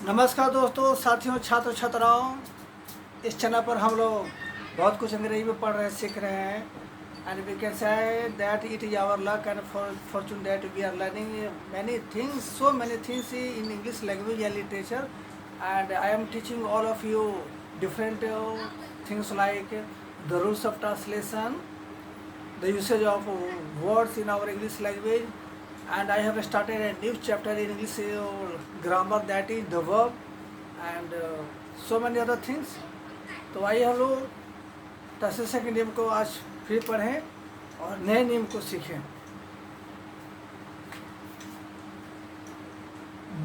नमस्कार दोस्तों, साथियों, छात्र छात्राओं। इस चैनल पर हम लोग बहुत कुछ अंग्रेजी में पढ़ रहे सीख रहे हैं। And we can say that it is our luck and fortune that we are learning many things, so many things in English language and literature. And I am teaching all of you different things like the rules of translation, the usage of words in our English language, and I have started a new chapter in English grammar, that is the verb, and so many other things. तो आइए हम लोग translation के नियम को आज फिर पढ़ें और नए नियम को सीखें।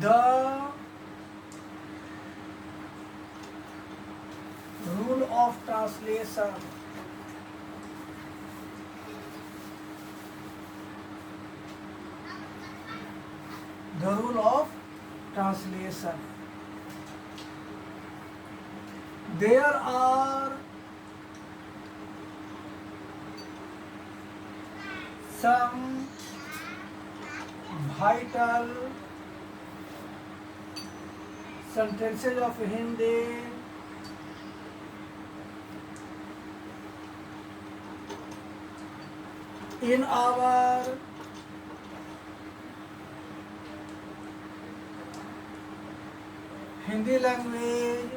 The rule of translation, the rule of translation. There are some vital sentences of Hindi in our Hindi language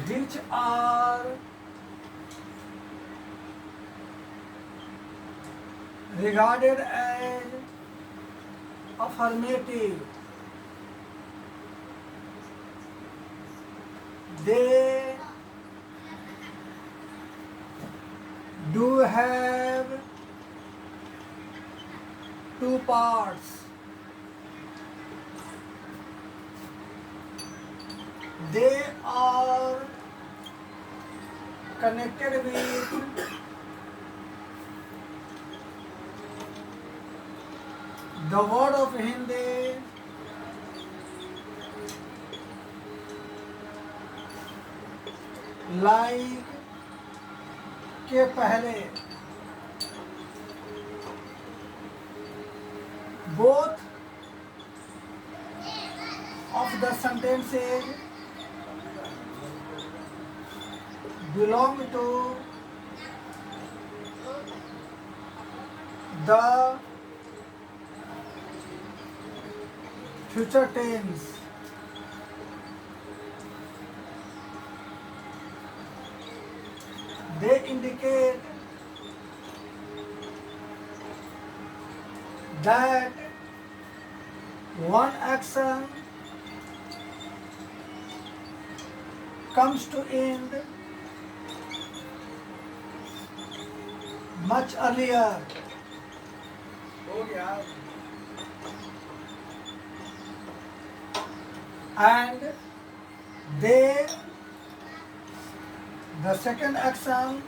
which are regarded as affirmative. They do have two parts. They are connected with the word of Hindi like के पहले। Both of the sentences belong to the future tense. They indicate that one action comes to end much earlier. And they, the second action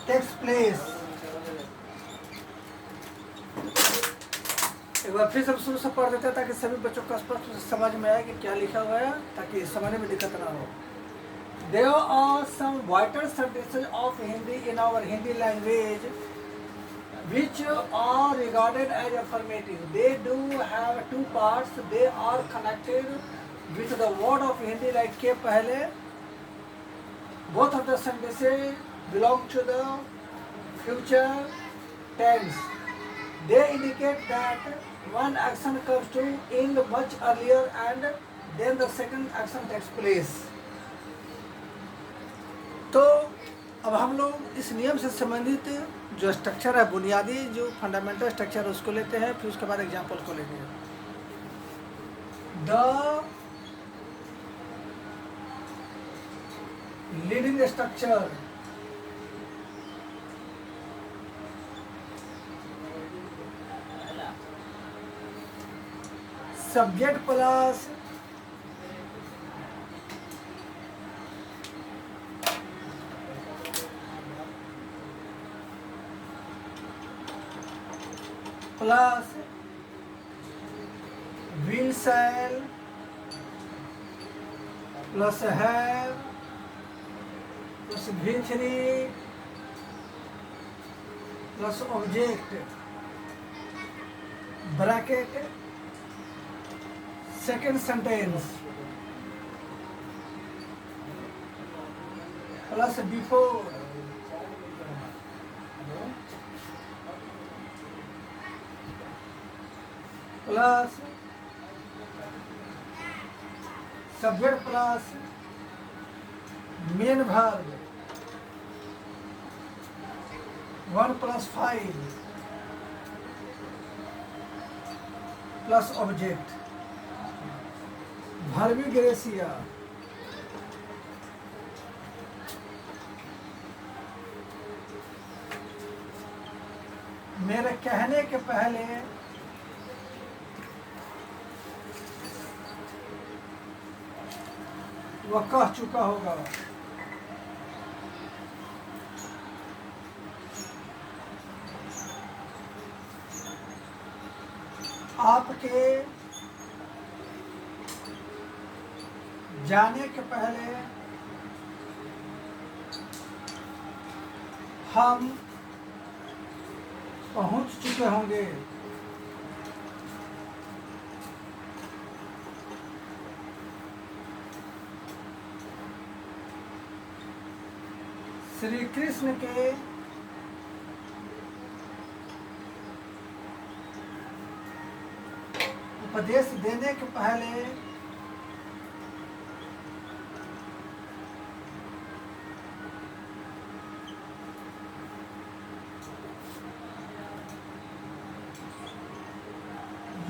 takes place. एक बार फिर सब शुरू से पढ़ देते हैं ताकि सभी बच्चों को स्पष्ट समझ में आए कि क्या लिखा हुआ है, ताकि समझने में दिक्कत ना हो। There are some vital sentences of Hindi in our Hindi language which are regarded as affirmative. They do have two parts. They are connected with the word of Hindi like के पहले. Both of the sentences belong to the future tense. They indicate that one action comes to end much earlier and then the second action takes place. तो अब हम लोग इस नियम से संबंधित जो स्ट्रक्चर है, बुनियादी जो फंडामेंटल स्ट्रक्चर है उसको लेते हैं, फिर उसके बाद एग्जाम्पल को लेते हैं। The leading structure, subject plus plus will shall plus have plus V3 plus object bracket second sentence plus before plus subject plus main verb 1+5 plus object Verba gratia मेरे कहने के पहले वह कह चुका होगा। आपके जाने के पहले हम पहुंच चुके होंगे। श्री कृष्ण के उपदेश देने के पहले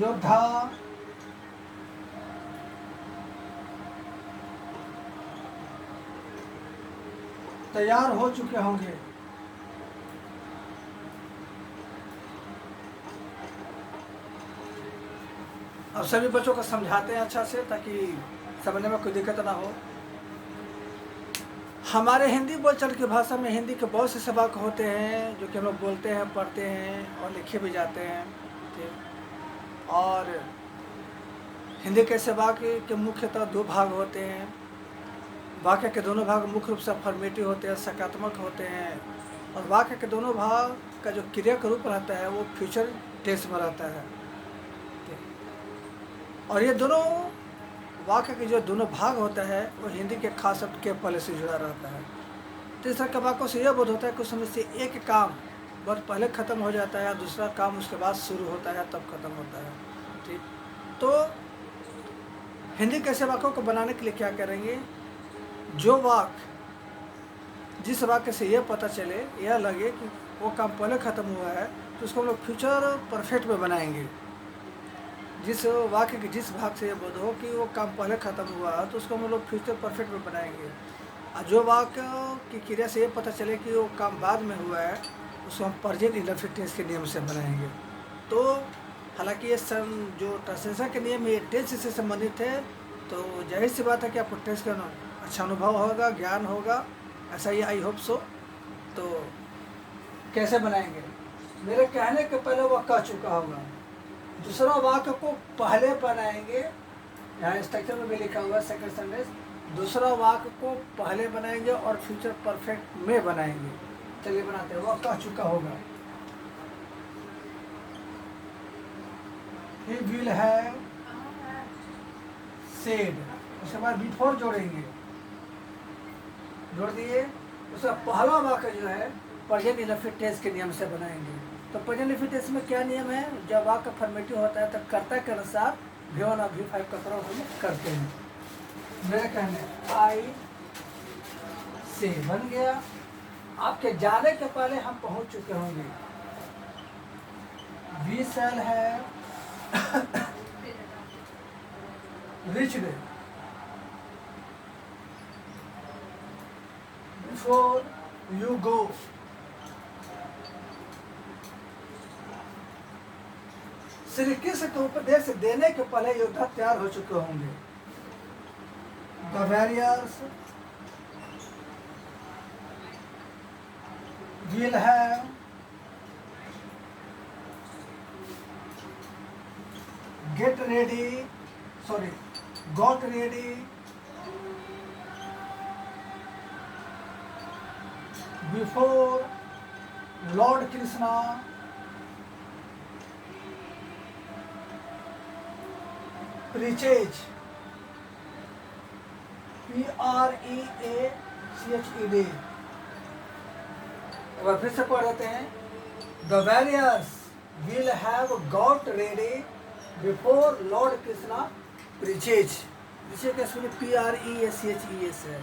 योद्धा तैयार हो चुके होंगे। अब सभी बच्चों को समझाते हैं अच्छा से, ताकि समझने में कोई दिक्कत ना हो। हमारे हिंदी बोलचाल की भाषा में हिंदी के बहुत से सबक होते हैं जो कि हम लोग बोलते हैं, पढ़ते हैं और लिखे भी जाते हैं। ठीक। और हिंदी के सबक के मुख्यतः दो भाग होते हैं। वाक्य के दोनों भाग मुख्य रूप से अफर्मेटिव होते हैं, सकारात्मक होते हैं। और वाक्य के दोनों भाग का जो क्रिया का रूप रहता है वो फ्यूचर टेंस में रहता है। और ये दोनों वाक्य के जो दोनों भाग होता है वो हिंदी के खास शब्द के पहले से जुड़ा रहता है। तो इस तरह के वाक्यों से यह बोध होता है कुछ समय से एक काम बहुत पहले ख़त्म हो जाता है, दूसरा काम उसके बाद शुरू होता है, तब खत्म होता है। ठीक। तो हिंदी के ऐसे वाक्यों को बनाने के लिए क्या करेंगे, जो वाक्य जिस वाक्य से यह पता चले, यह लगे कि वो काम पहले ख़त्म हुआ है, तो उसको हम लोग फ्यूचर परफेक्ट में बनाएंगे। जिस वाक्य के जिस भाग से ये बोध हो कि वो काम पहले ख़त्म हुआ है, तो उसको हम लोग फ्यूचर परफेक्ट में बनाएंगे। और जो वाक्य की क्रिया से ये पता चले कि वो काम बाद में हुआ है, उसको हम प्रेजेंट इंडेफिनिट टेंस के नियम से बनाएंगे। तो हालांकि ये जो ट्रांसलेशन के नियम ये टेंस से संबंधित है, तो जाहिर सी बात है कि आपको टेंस का अच्छा अनुभव होगा, ज्ञान होगा, ऐसा ही आई होप सो। तो कैसे बनाएंगे, मेरे कहने के पहले वह कह चुका होगा। दूसरा वाक्य को पहले बनाएंगे, यहाँ स्ट्रक्चर में भी लिखा हुआ है सेकंड सेंटेंस। दूसरा वाक्य को पहले बनाएंगे और फ्यूचर परफेक्ट में बनाएंगे। चलिए बनाते हैं। वह कह चुका होगा, he will have said। उसके बाद बिफोर जोड़ेंगे, जोड़ दिए। उसका पहला वाक्य जो है प्रेजेंट इंडेफिनिट टेंस के नियम से बनाएंगे। तो प्रेजेंट इंडेफिनिट टेंस में क्या नियम है, जब वाक्य फॉर्मेटिव होता है तो कर्ता के अनुसार V1 और V5 का प्रयोग हम करते हैं। मेरे कहने आई से बन गया। आपके जाने के पहले हम पहुंच चुके होंगे। वी शैल है reached before you go। Shri Krishna को उपदेश देने के पहले योद्धा तैयार हो चुके होंगे। The warriors will have got ready before Lord Krishna preaches, P-R-E-A-C-H-E-D। एक बार फिर से पढ़ लेते हैं। The warriors will have got ready before Lord Krishna preaches। जिसे क्या सुने P-R-E-A-C-H-E-S है।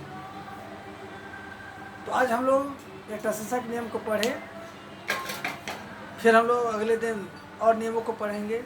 तो आज हम लोग एक तशस्सा के नियम को पढ़े, फिर हम लोग अगले दिन और नियमों को पढ़ेंगे।